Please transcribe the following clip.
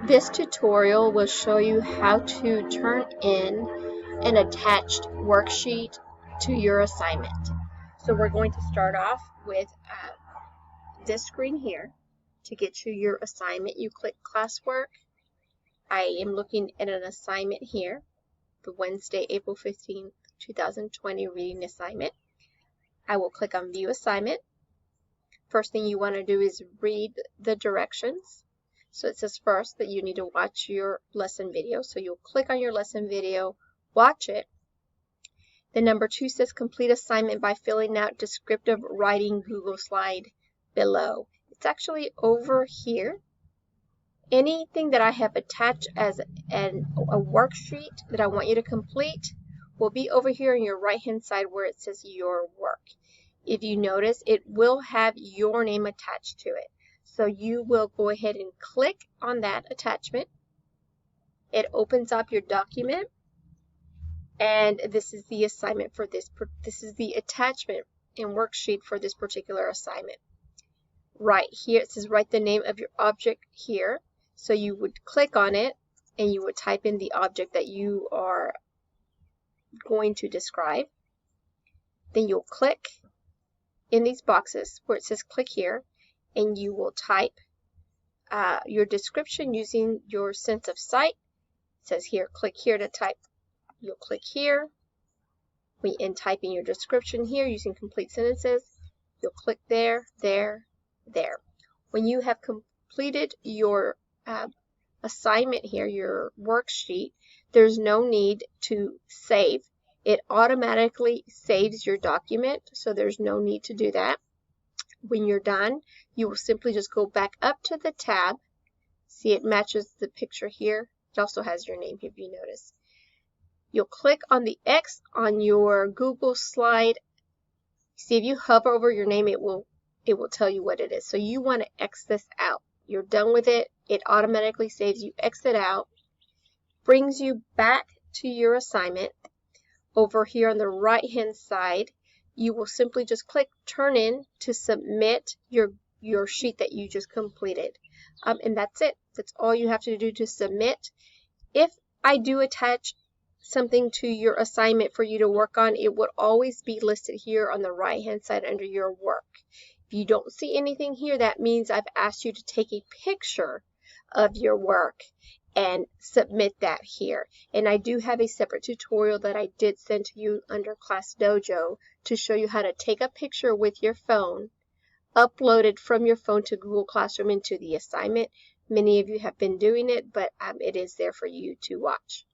This tutorial will show you how to turn in an attached worksheet to your assignment. So we're going to start off with this screen here. To get you your assignment, you click classwork. I am looking at an assignment here, the Wednesday, April 15th, 2020 reading assignment. I will click on view assignment. First thing you want to do is read the directions. So it says first that you need to watch your lesson video. So you'll click on your lesson video, watch it. Then number 2 says complete assignment by filling out descriptive writing Google slide below. It's actually over here. Anything that I have attached as a worksheet that I want you to complete will be over here on your right hand side where it says your work. If you notice, it will have your name attached to it. So you will go ahead and click on that attachment. It opens up your document, and this is the assignment for this is the attachment and worksheet for this particular assignment. Right here, it says write the name of your object here. So you would click on it and you would type in the object that you are going to describe. Then you'll click in these boxes where it says click here, and you will type your description using your sense of sight. It says here, click here to type. You'll click here. And type in your description here using complete sentences. You'll click there, there, there. When you have completed your assignment here, your worksheet, there's no need to save. It automatically saves your document, so there's no need to do that. When you're done, you will simply just go back up to the tab. See, it matches the picture here. It also has your name if you notice. You'll click on the X on your Google slide. See, if you hover over your name, it will tell you what it is. So you want to X this out. You're done with it. It automatically saves. You exit out, brings you back to your assignment. Over here on the right hand side, you will simply just click turn in to submit your sheet that you just completed. And that's it. That's all you have to do to submit. If I do attach something to your assignment for you to work on, it would always be listed here on the right hand side under your work. If you don't see anything here, that means I've asked you to take a picture of your work and submit that here. And I do have a separate tutorial that I did send to you under Class Dojo to show you how to take a picture with your phone, upload it from your phone to Google Classroom into the assignment. Many of you have been doing it, but it is there for you to watch.